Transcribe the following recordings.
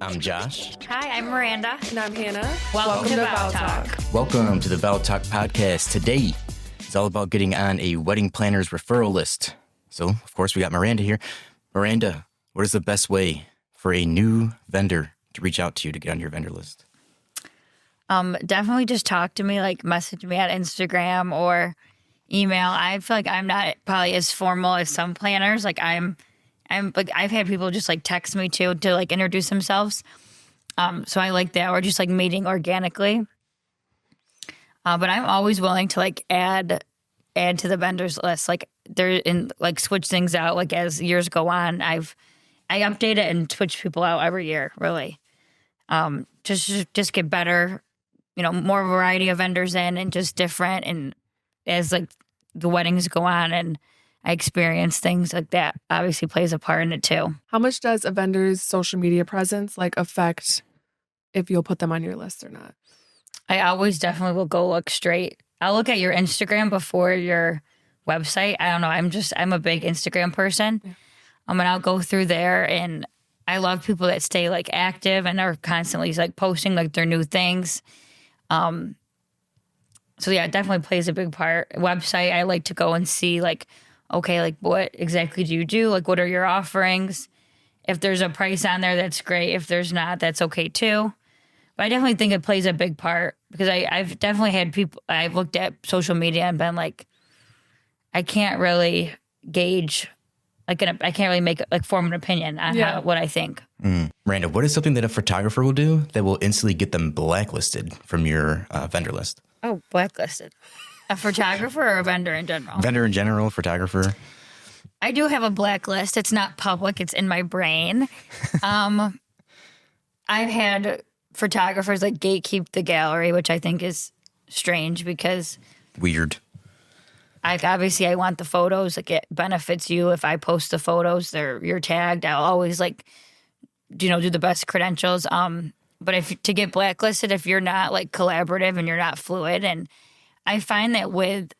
I'm Josh. Hi, I'm Miranda. And I'm Hannah. Welcome to Val Talk. Welcome to the Val Talk podcast. Today is all about getting on a wedding planner's referral list. So, of course, we got Miranda here. Miranda, what is the best way for a new vendor to reach out to you to get on your vendor list? Definitely just talk to me, like message me at Instagram or email. I feel like I'm not probably as formal as some planners. Like I'm like I've had people just like text me too to like introduce themselves. So I like that, or just like meeting organically. But I'm always willing to like add to the vendors list. Like there and like switch things out. Like as years go on, I update it and switch people out every year. Really, just get better. You know, more variety of vendors in and just different. And as like the weddings go on and I experience things like that, obviously plays a part in it too. How much does a vendor's social media presence like affect if you'll put them on your list or not? I always definitely will go look straight. I'll look at your Instagram before your website. I don't know. I'm a big Instagram person. Yeah. And I'll go through there, and I love people that stay like active and are constantly like posting like their new things. So yeah, it definitely plays a big part. Website, I like to go and see like, okay, like what exactly do you do? Like what are your offerings? If there's a price on there, that's great. If there's not, that's okay too. But I definitely think it plays a big part because I've definitely had people, I've looked at social media and been like, I can't really gauge, I can't really make like form an opinion on what I think. Miranda, what is something that a photographer will do that will instantly get them blacklisted from your vendor list? Oh, blacklisted. A photographer or a vendor in general? Vendor in general, photographer. I do have a blacklist. It's not public. It's in my brain. I've had photographers like gatekeep the gallery, which I think is strange because... Weird. Obviously, I want the photos. Like it benefits you if I post the photos. You're tagged. I'll always like, do the best credentials. But to get blacklisted, if you're not like collaborative and you're not fluid, and I find that with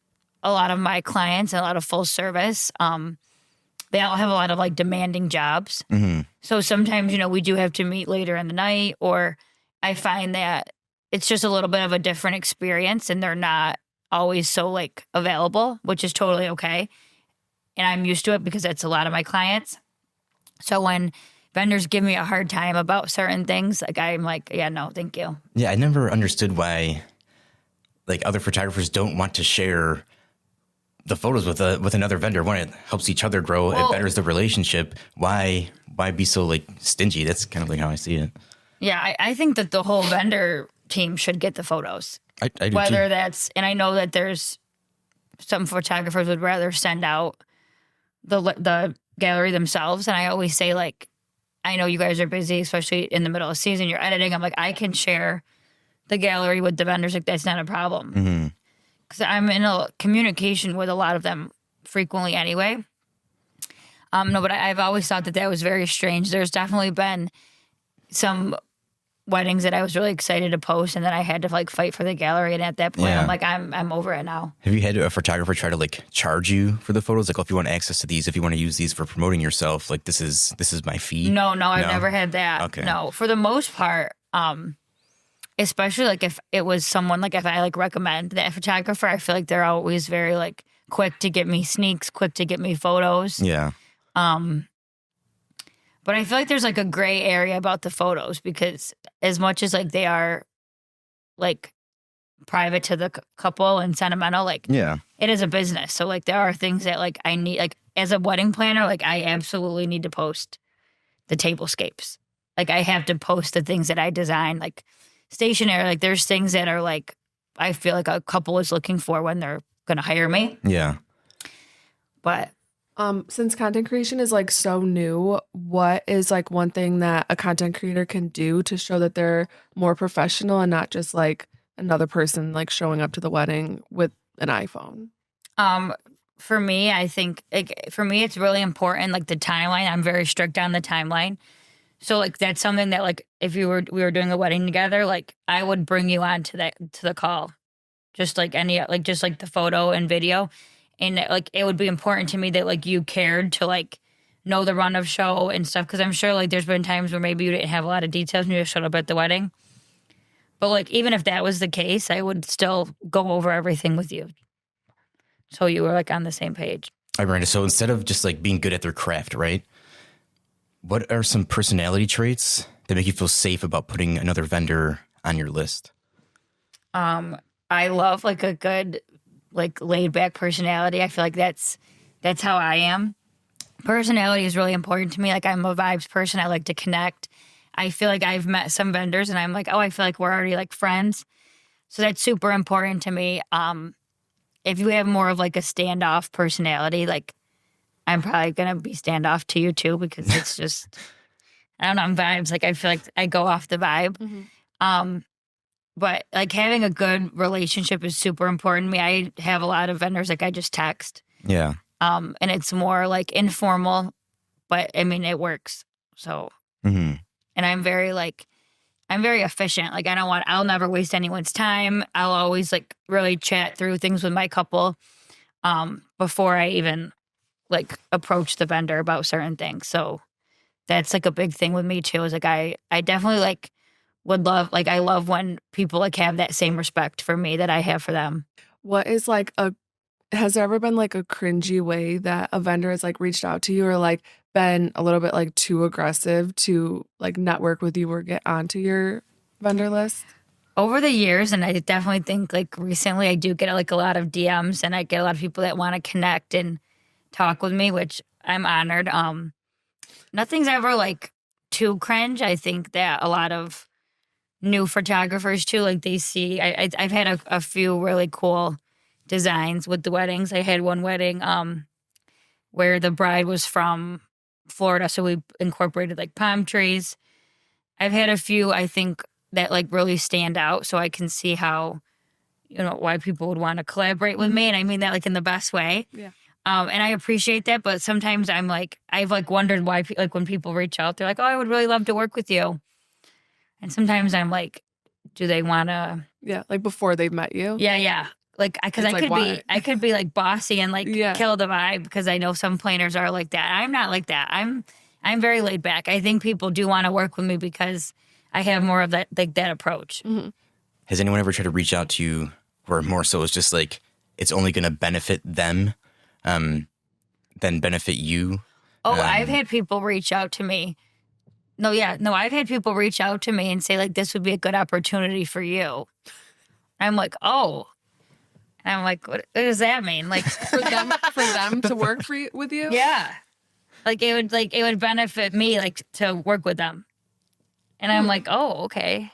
a lot of my clients and a lot of full service, they all have a lot of like demanding jobs. Mm-hmm. So sometimes, we do have to meet later in the night, or I find that it's just a little bit of a different experience and they're not always so like available, which is totally okay. And I'm used to it because that's a lot of my clients. So when vendors give me a hard time about certain things, like I'm like, yeah, no, thank you. Yeah, I never understood why like other photographers don't want to share the photos with another vendor. One, it helps each other grow. It betters the relationship. Why be so like stingy? That's kind of like how I see it. Yeah, I think that the whole vendor team should get the photos. I do Whether too. that's, and I know that there's some photographers would rather send out the gallery themselves. And I always say like, I know you guys are busy, especially in the middle of season, you're editing. I'm like, I can share the gallery with the vendors. Like that's not a problem. Because I'm in a communication with a lot of them frequently anyway. No, but I've always thought that was very strange. There's definitely been some weddings that I was really excited to post, and then I had to like fight for the gallery. And at that point, I'm like, I'm over it now. Have you had a photographer try to like charge you for the photos? Like, if you want access to these, if you want to use these for promoting yourself, like this is my fee. No, I've never had that. Okay. No, for the most part, especially like if it was someone like if I like recommend that photographer, I feel like they're always very like quick to get me sneaks, quick to get me photos. Yeah. But I feel like there's like a gray area about the photos because as much as like they are like private to the couple and sentimental, like it is a business. So like there are things that like I need, like as a wedding planner, like I absolutely need to post the tablescapes. Like I have to post the things that I design, like stationery. Like there's things that are like, I feel like a couple is looking for when they're going to hire me. Yeah. But since content creation is like so new, what is like one thing that a content creator can do to show that they're more professional and not just like another person like showing up to the wedding with an iPhone? For me, I think it's really important. Like the timeline, I'm very strict on the timeline. So like that's something that like if we were doing a wedding together, like I would bring you on to the call, just like just like the photo and video. And like it would be important to me that like you cared to like know the run of show and stuff. Because I'm sure like there's been times where maybe you didn't have a lot of details and you just showed up at the wedding. But like even if that was the case, I would still go over everything with you, so you were like on the same page. All right, Miranda. So instead of just like being good at their craft, right? What are some personality traits that make you feel safe about putting another vendor on your list? I love like a good, like laid back personality. I feel like that's how I am. Personality is really important to me. Like I'm a vibes person. I like to connect. I feel like I've met some vendors and I'm like, oh, I feel like we're already like friends. So that's super important to me. If you have more of like a standoff personality, like I'm probably going to be standoff to you too, because it's just, I don't know, I'm vibes. Like I feel like I go off the vibe. But like having a good relationship is super important to me. I have a lot of vendors like I just text. Yeah. And it's more like informal, but I mean, it works. So, and I'm very efficient. Like I'll never waste anyone's time. I'll always like really chat through things with my couple, before I even like approach the vendor about certain things. So that's like a big thing with me too, is like, I definitely like would love, like, I love when people like have that same respect for me that I have for them. What is like has there ever been like a cringy way that a vendor has like reached out to you or like been a little bit like too aggressive to like network with you or get onto your vendor list? Over the years, and I definitely think like recently I do get like a lot of DMs and I get a lot of people that want to connect and talk with me, which I'm honored. Nothing's ever like too cringe. I think that a lot of new photographers too, like they see, I've had a few really cool designs with the weddings. I had one wedding where the bride was from Florida, so we incorporated like palm trees. I've had a few, I think, that like really stand out, so I can see how, why people would want to collaborate with me, and I mean that like in the best way. Yeah. And I appreciate that, but sometimes I'm like, I've like wondered why, like when people reach out, they're like, oh, I would really love to work with you. And sometimes I'm like, do they want to? Yeah, like before they've met you. Yeah. Like, because I could be like bossy and like kill the vibe, because I know some planners are like that. I'm not like that. I'm very laid back. I think people do want to work with me because I have more of that like that approach. Mm-hmm. Has anyone ever tried to reach out to you where more so it's just like it's only going to benefit them than benefit you? Oh, I've had people reach out to me. I've had people reach out to me and say like, this would be a good opportunity for you. I'm like, oh. And I'm like, what does that mean? Like for them to work with you? Yeah. Like it would benefit me like to work with them. And I'm like, oh, okay.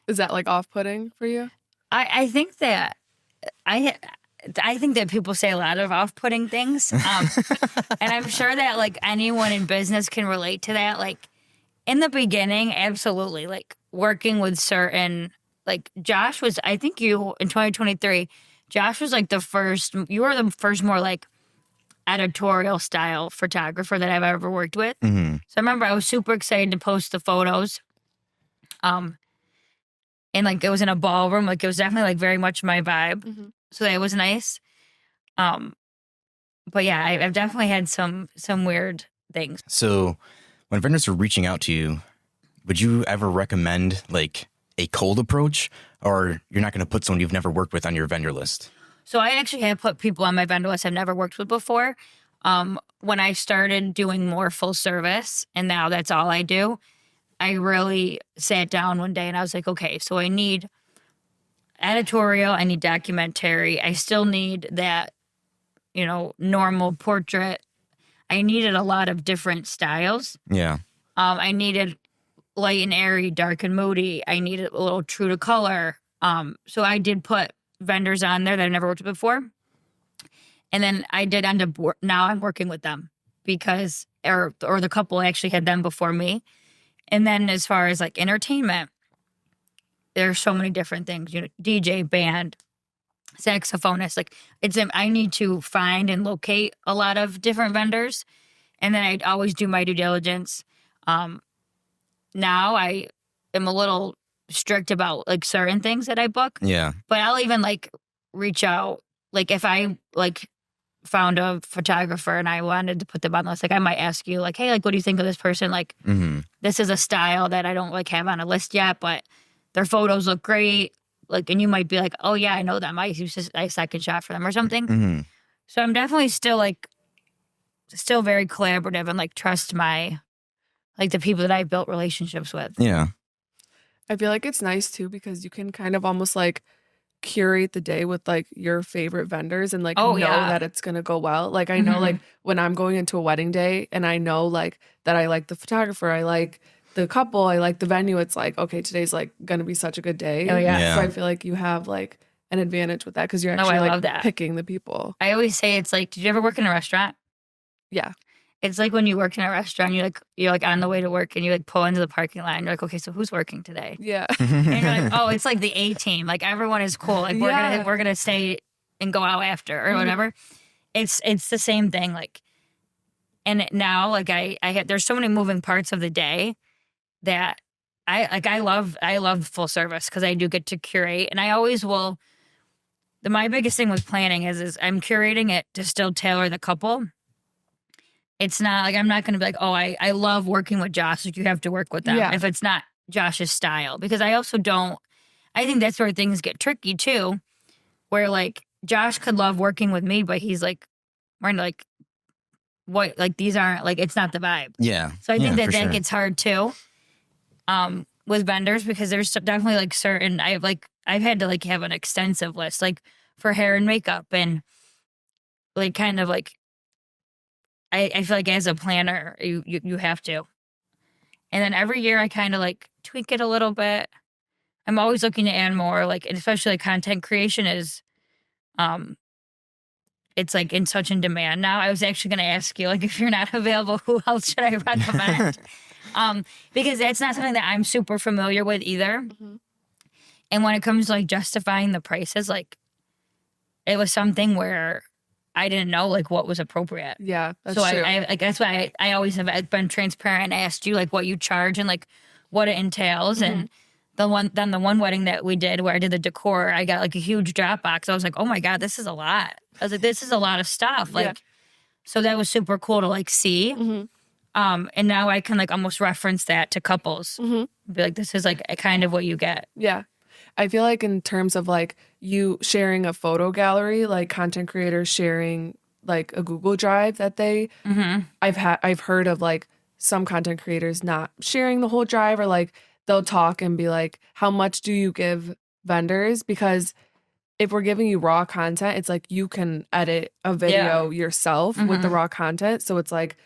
Is that like off-putting for you? I think that I think that people say a lot of off-putting things. And I'm sure that like anyone in business can relate to that. Like in the beginning, absolutely. Like working with certain, like Josh was, I think you in 2023, Josh was like you were the first more like editorial style photographer that I've ever worked with. Mm-hmm. So I remember I was super excited to post the photos. And like it was in a ballroom, like it was definitely like very much my vibe. Mm-hmm. So that was nice. But yeah, I've definitely had some weird things. So when vendors are reaching out to you, would you ever recommend like a cold approach, or you're not going to put someone you've never worked with on your vendor list? So I actually have put people on my vendor list I've never worked with before. When I started doing more full service, and now that's all I do, I really sat down one day and I was like, okay, so I need editorial, I need documentary, I still need that, normal portrait. I needed a lot of different styles. Yeah. I needed light and airy, dark and moody. I needed a little true to color. So I did put vendors on there that I've never worked with before. And then I did end up, now I'm working with them because, or the couple actually had them before me. And then as far as like entertainment, there's so many different things, DJ, band, saxophonist. Like I need to find and locate a lot of different vendors. And then I'd always do my due diligence. Now I am a little strict about like certain things that I book. Yeah. But I'll even like reach out. Like if I like found a photographer and I wanted to put them on the list, like I might ask you like, hey, like what do you think of this person? Like this is a style that I don't like have on a list yet, but their photos look great. Like, and you might be like, oh yeah, I know them. I used a second shot for them or something. So I'm definitely still very collaborative and like trust my, like the people that I've built relationships with. Yeah. I feel like it's nice too because you can kind of almost like curate the day with like your favorite vendors and like know that it's gonna go well. Like I know like when I'm going into a wedding day and I know like that I like the photographer, I like the couple, I like the venue, it's like, okay, today's like gonna be such a good day. Oh yeah. So I feel like you have like an advantage with that because you're actually like picking the people. I always say it's like, did you ever work in a restaurant? Yeah. It's like when you work in a restaurant, you're like on the way to work and you like pull into the parking lot and you're like, okay, so who's working today? Yeah. And you're like, oh, it's like the A team. Like everyone is cool. Like we're gonna stay and go out after or whatever. It's the same thing. Like, and now like I have, there's so many moving parts of the day that I love full service because I do get to curate and I always will. My biggest thing with planning is I'm curating it to still tailor the couple. It's not like I'm not going to be like, oh, I love working with Josh. Like you have to work with them if it's not Josh's style. Because I also don't, I think that's where things get tricky too. Where like Josh could love working with me, but he's like, we're like, what, like these aren't like, it's not the vibe. Yeah. So I think that gets hard too with vendors because there's definitely like certain, I've had to like have an extensive list like for hair and makeup and like kind of like, I feel like as a planner, you have to. And then every year I kind of like tweak it a little bit. I'm always looking to add more, like, especially like content creation is, it's like in such in demand now. I was actually going to ask you, like, if you're not available, who else should I recommend? Because that's not something that I'm super familiar with either. And when it comes to like justifying the prices, like it was something where I didn't know like what was appropriate. Yeah, that's so true. I like that's why I always have been transparent and asked you like what you charge and like what it entails. And the one wedding that we did where I did the decor, I got like a huge drop box. I was like, oh my God, this is a lot. I was like, this is a lot of stuff. Like, so that was super cool to like see. And now I can like almost reference that to couples. Be like, this is like a kind of what you get. Yeah. I feel like in terms of like you sharing a photo gallery, like content creators sharing like a Google Drive that they, I've heard of like some content creators not sharing the whole drive or like they'll talk and be like, how much do you give vendors? Because if we're giving you raw content, it's like you can edit a video yourself with the raw content. So it's like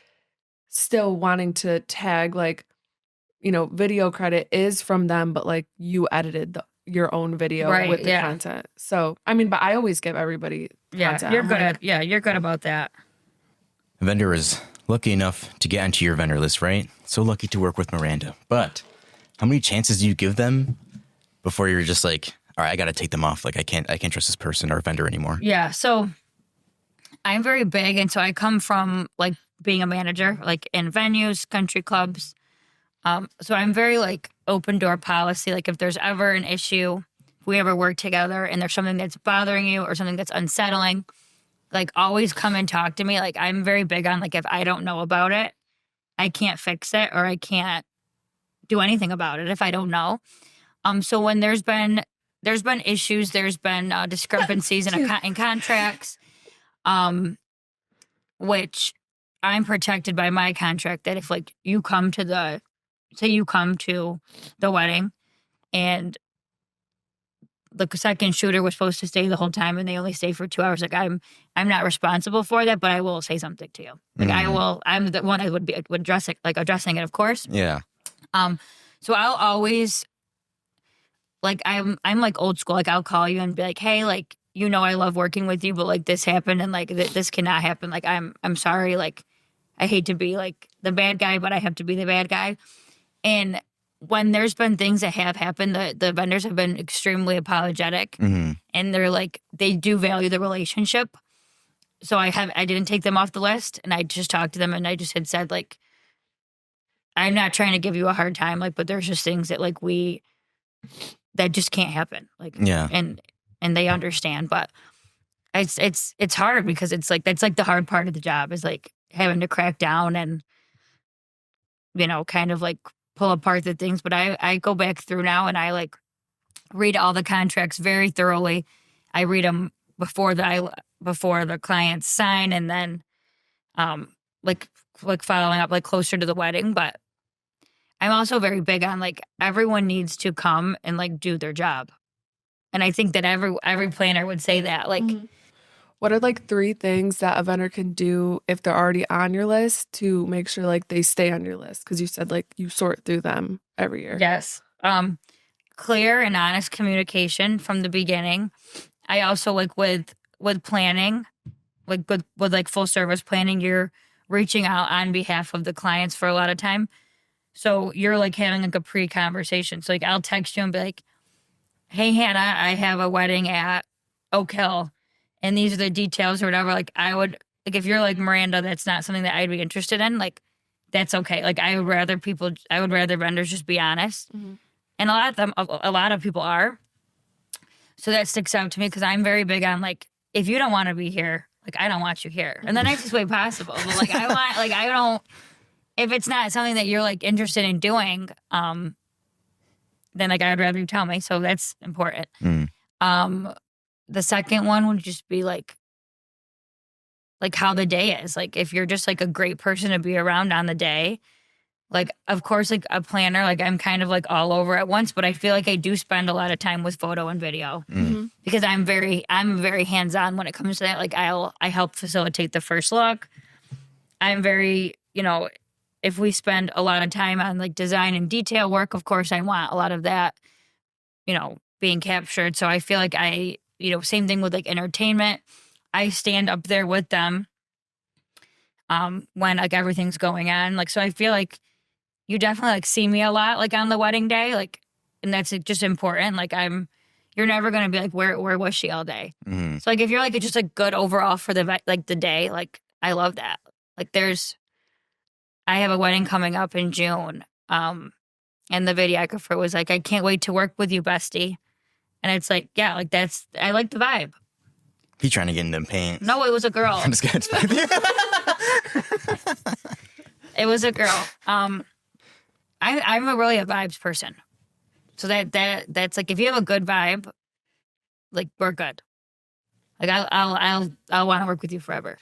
still wanting to tag like, you know, video credit is from them, but like you edited your own video with the content. So, I mean, but I always give everybody content. You're good you're good about that. A vendor is lucky enough to get onto your vendor list, right? So lucky to work with Miranda. But how many chances do you give them before you're just like, all right, I got to take them off. Like I can't trust this person or vendor anymore. Yeah. So I'm very big. And so I come from like being a manager, like in venues, country clubs. So I'm very like open door policy. Like if there's ever an issue, if we ever work together and there's something that's bothering you or something that's unsettling, like always come and talk to me. Like I'm very big on like if I don't know about it, I can't fix it or I can't do anything about it if I don't know. So when there's been issues, there's been discrepancies in contracts, which I'm protected by my contract that if like you come to the wedding and the second shooter was supposed to stay the whole time and they only stay for 2 hours, like I'm not responsible for that, but I will say something to you. Like I'm the one that would addressing it, of course. Yeah. So I'll always like I'm like old school. Like I'll call you and be like, hey, like, you know, I love working with you, but like this happened and like this cannot happen. Like I'm sorry. Like I hate to be like the bad guy, but I have to be the bad guy. And when there's been things that have happened, the vendors have been extremely apologetic and they're like, they do value the relationship. So I didn't take them off the list and I just talked to them and I just had said like, I'm not trying to give you a hard time, like, but there's just things that like that just can't happen. Like, and they understand, but it's hard because it's like that's like the hard part of the job is like having to crack down and kind of like pull apart the things. But I go back through now and I like read all the contracts very thoroughly. I read them before the clients sign, and then like following up like closer to the wedding. But I'm also very big on like everyone needs to come and like do their job. And I think that every planner would say that. Like, What are like 3 things that a vendor can do if they're already on your list to make sure like they stay on your list? Because you said like you sort through them every year. yes, clear and honest communication from the beginning. I also like with planning, like with like full service planning, you're reaching out on behalf of the clients for a lot of time. So you're like having like a pre-conversation. So like I'll text you and be like, hey, Hannah, I have a wedding at Oak Hill, and these are the details or whatever. Like I would, like if you're like Miranda, that's not something that I'd be interested in. Like that's okay. Like I would rather vendors just be honest. And a lot of people are. So that sticks out to me because I'm very big on like, if you don't want to be here, like I don't want you here in the nicest way possible. But like I don't, if it's not something that you're like interested in doing, then like I'd rather you tell me. So that's important. The second one would just be like how the day is. Like if you're just like a great person to be around on the day, like of course like a planner, like I'm kind of like all over at once, but I feel like I do spend a lot of time with photo and video because I'm very hands-on when it comes to that. Like I help facilitate the first look. I'm very, if we spend a lot of time on like design and detail work, of course I want a lot of that, being captured. So I feel like same thing with like entertainment. I stand up there with them when like everything's going on. Like, so I feel like you definitely like see me a lot, like on the wedding day, like, and that's just important. Like you're never going to be like, where was she all day? So like, if you're like, just like good overall for the day, like I love that. Like I have a wedding coming up in June. And the videographer was like, I can't wait to work with you, bestie. And it's like, yeah, like I like the vibe. He trying to get into paint. No, it was a girl. I'm just kidding. It was a girl. I'm really a vibes person. So that's like, if you have a good vibe, like we're good. Like I'll want to work with you forever.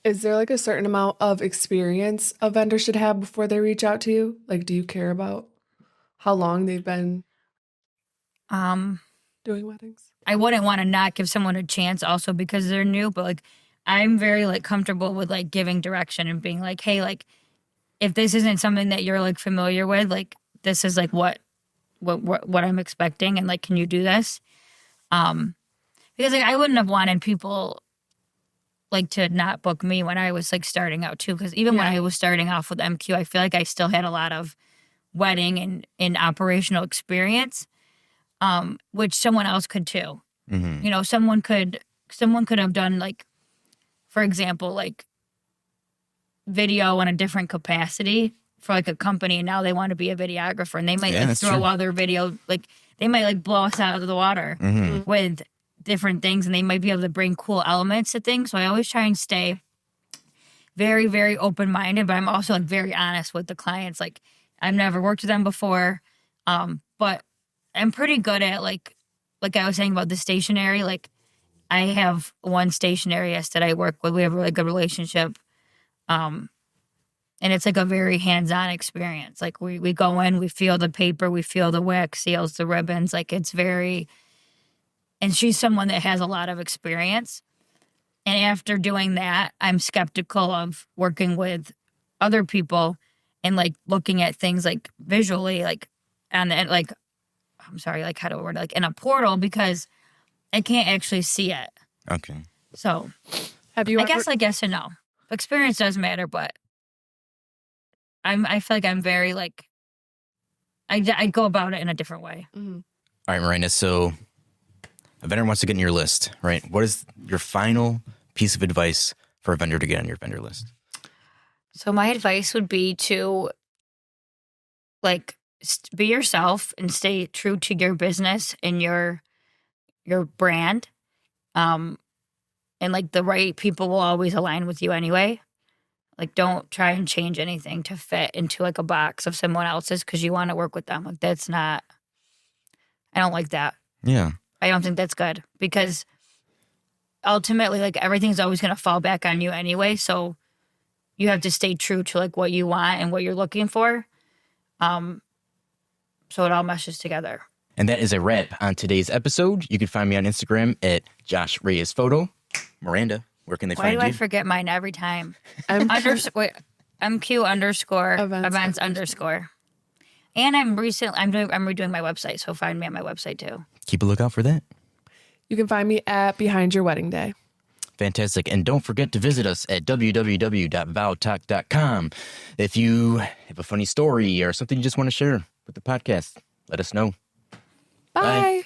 Is there like a certain amount of experience a vendor should have before they reach out to you? Like, do you care about how long they've been doing weddings? I wouldn't want to not give someone a chance also because they're new, but like I'm very like comfortable with like giving direction and being like, hey, like if this isn't something that you're like familiar with, like this is like what I'm expecting, and like can you do this? Because like I wouldn't have wanted people like to not book me when I was like starting out too, because even when I was starting off with MQ, I feel like I still had a lot of wedding and operational experience. Which someone else could too. Someone could have done like, for example, like video in a different capacity for like a company, and now they want to be a videographer, and they might like throw other video, like they might like blow us out of the water with different things, and they might be able to bring cool elements to things. So I always try and stay very, very open-minded, but I'm also like very honest with the clients. Like I've never worked with them before, but I'm pretty good at like I was saying about the stationery. Like I have one stationeryist that I work with. We have a really good relationship. And it's like a very hands-on experience. Like we go in, we feel the paper, we feel the wax seals, the ribbons. Like it's very, and she's someone that has a lot of experience. And after doing that, I'm skeptical of working with other people and like looking at things like visually, like on the, like, I'm sorry, like how do I word it? Like in a portal, because I can't actually see it. Okay. So Have you I guess and no. Experience does matter, but I feel like I'm very like, I go about it in a different way. All right, Miranda. So a vendor wants to get in your list, right? What is your final piece of advice for a vendor to get on your vendor list? So my advice would be to like be yourself and stay true to your business and your brand. and like the right people will always align with you anyway. Like, don't try and change anything to fit into like a box of someone else's because you want to work with them. Like, that's not, I don't like that. Yeah. I don't think that's good because ultimately, like, everything's always going to fall back on you anyway. So you have to stay true to like what you want and what you're looking for. So it all meshes together. And that is a wrap on today's episode. You can find me on Instagram at Josh Reyes Photo. Miranda, where can they Why find do you? I forget mine every time? MQ MQ_events Events _. And I'm redoing my website, so find me on my website too. Keep a lookout for that. You can find me at Behind Your Wedding Day. Fantastic. And don't forget to visit us at www.vowtalk.com. If you have a funny story or something you just want to share with the podcast, let us know. Bye.